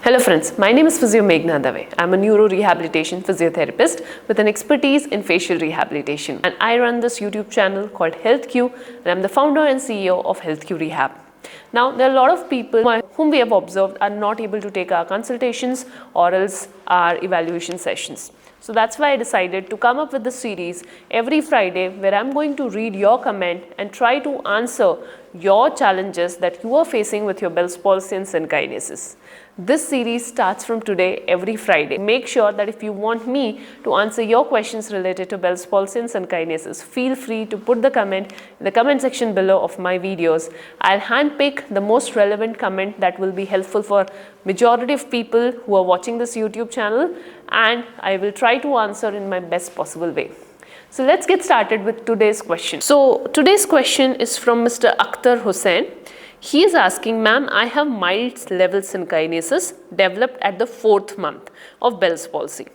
Hello friends, my name is Physio Meghna Dave. I'm a neuro rehabilitation physiotherapist with an expertise in facial rehabilitation, and I run this YouTube channel called HealthQ, and I'm the founder and CEO of HealthQ Rehab. Now, there are a lot of people whom we have observed are not able to take our consultations or else our evaluation sessions. So that's why I decided to come up with this series every Friday where I'm going to read your comment and try to answer your challenges that you are facing with your Bell's palsy and synkinesis. This series starts from today every Friday. Make sure that if you want me to answer your questions related to Bell's palsy and synkinesis, feel free to put the comment in the comment section below of my videos. I'll handpick the most relevant comment that will be helpful for majority of people who are watching this YouTube channel, and I will try to answer in my best possible way. So let's get started with today's question. So today's question is from Mr. Akhtar Hussain. He is asking, ma'am, I have mild level synkinesis developed at the 4th month of Bell's palsy.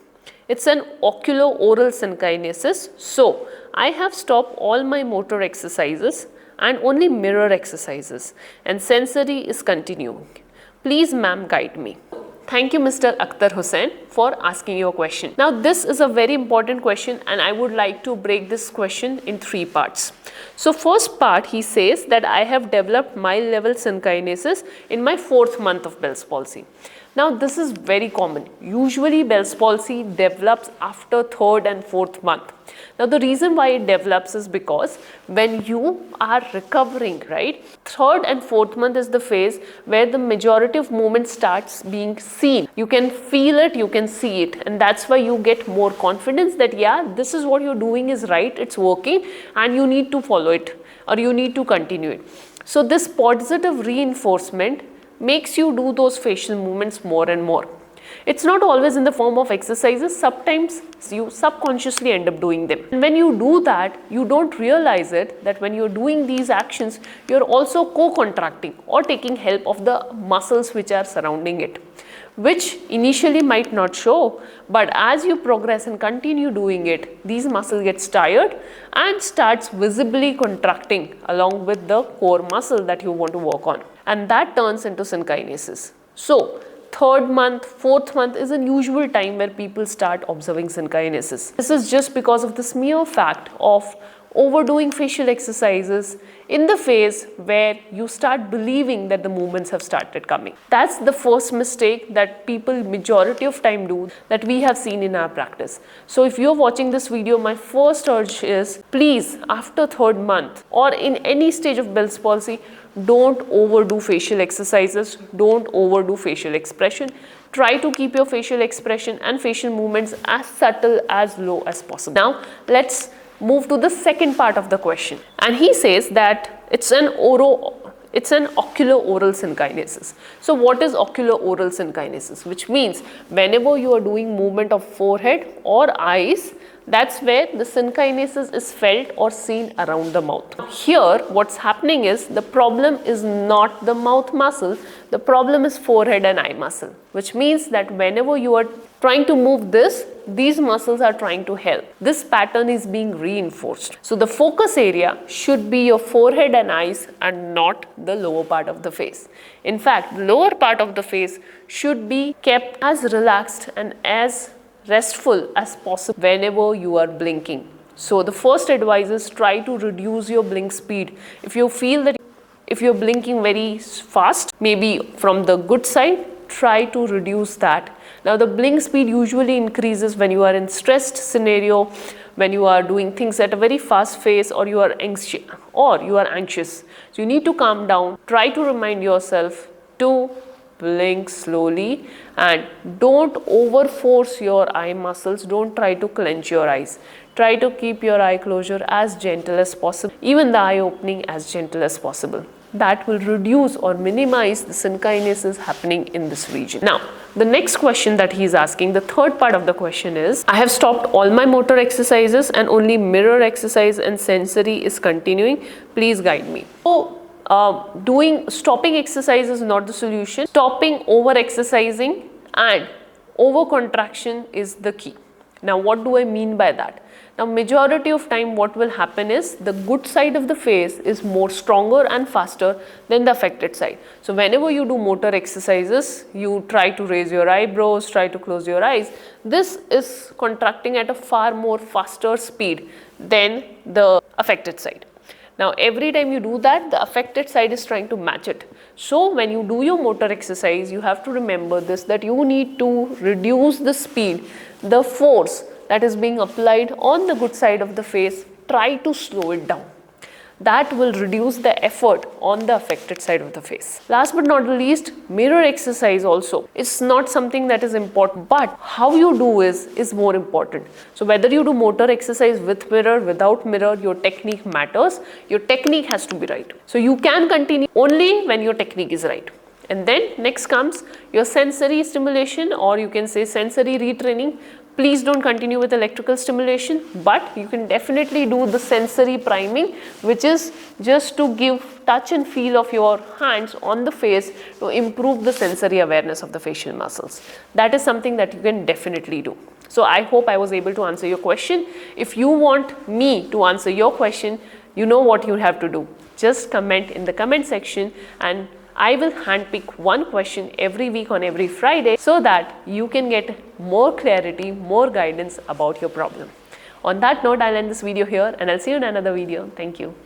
It's an oculo-oral synkinesis, so I have stopped all my motor exercises and only mirror exercises, and sensory is continuing. Please, ma'am, guide me. Thank you, Mr. Akhtar Hussain, for asking your question. Now, this is a very important question, and I would like to break this question in 3 parts. So, first part, he says that I have developed mild level synkinesis in my 4th month of Bell's palsy. Now, this is very common. Usually, Bell's palsy develops after 3rd and 4th month. Now, the reason why it develops is because when you are recovering, right, 3rd and 4th month is the phase where the majority of movement starts being seen. You can feel it, you can see it, and that's why you get more confidence that, yeah, this is what you're doing is right, it's working, and you need to follow it or you need to continue it. So, this positive reinforcement makes you do those facial movements more and more. It's not always in the form of exercises, sometimes you subconsciously end up doing them. And when you do that, you don't realize it that when you're doing these actions, you're also co-contracting or taking help of the muscles which are surrounding it, which initially might not show, but as you progress and continue doing it, these muscles get tired and starts visibly contracting along with the core muscle that you want to work on, and that turns into synkinesis. So 3rd month, 4th month is an usual time where people start observing synkinesis. This is just because of this mere fact of overdoing facial exercises in the phase where you start believing that the movements have started coming. That's the first mistake that people majority of time do, that we have seen in our practice. So if you're watching this video, my first urge is, please, after 3rd month or in any stage of Bell's palsy, don't overdo facial exercises, don't overdo facial expression. Try to keep your facial expression and facial movements as subtle, as low as possible. Now, let's move to the second part of the question. And he says that it's an oculo-oral synkinesis. So what is oculo-oral synkinesis? Which means whenever you are doing movement of forehead or eyes, that's where the synkinesis is felt or seen around the mouth. Here, what's happening is the problem is not the mouth muscle, the problem is forehead and eye muscle, which means that whenever you are trying to move this, these muscles are trying to help. This pattern is being reinforced. So the focus area should be your forehead and eyes and not the lower part of the face. In fact, the lower part of the face should be kept as relaxed and as restful as possible whenever you are blinking. So the first advice is try to reduce your blink speed. If you feel that if you're blinking very fast, maybe from the good side, try to reduce that. Now the blink speed usually increases when you are in stressed scenario, when you are doing things at a very fast pace, or you are anxious. So you need to calm down. Try to remind yourself to blink slowly and don't overforce your eye muscles. Don't try to clench your eyes. Try to keep your eye closure as gentle as possible, even the eye opening as gentle as possible. That will reduce or minimize the synkinesis happening in this region. Now, the next question that he is asking, the third part of the question is, I have stopped all my motor exercises and only mirror exercise and sensory is continuing. Please guide me. So, stopping exercise is not the solution. Stopping over exercising and over contraction is the key. Now, what do I mean by that? Now majority of time what will happen is the good side of the face is more stronger and faster than the affected side. So whenever you do motor exercises, you try to raise your eyebrows, try to close your eyes, this is contracting at a far more faster speed than the affected side. Now every time you do that, the affected side is trying to match it. So when you do your motor exercise, you have to remember this, that you need to reduce the speed, the force that is being applied on the good side of the face, try to slow it down. That will reduce the effort on the affected side of the face. Last but not least, mirror exercise also. It's not something that is important, but how you do is more important. So whether you do motor exercise with mirror, without mirror, your technique matters. Your technique has to be right. So you can continue only when your technique is right. And then next comes your sensory stimulation, or you can say sensory retraining. Please don't continue with electrical stimulation, but you can definitely do the sensory priming, which is just to give touch and feel of your hands on the face to improve the sensory awareness of the facial muscles. That is something that you can definitely do. So I hope I was able to answer your question. If you want me to answer your question, you know what you have to do. Just comment in the comment section, and I will handpick one question every week on every Friday so that you can get more clarity, more guidance about your problem. On that note, I'll end this video here and I'll see you in another video. Thank you.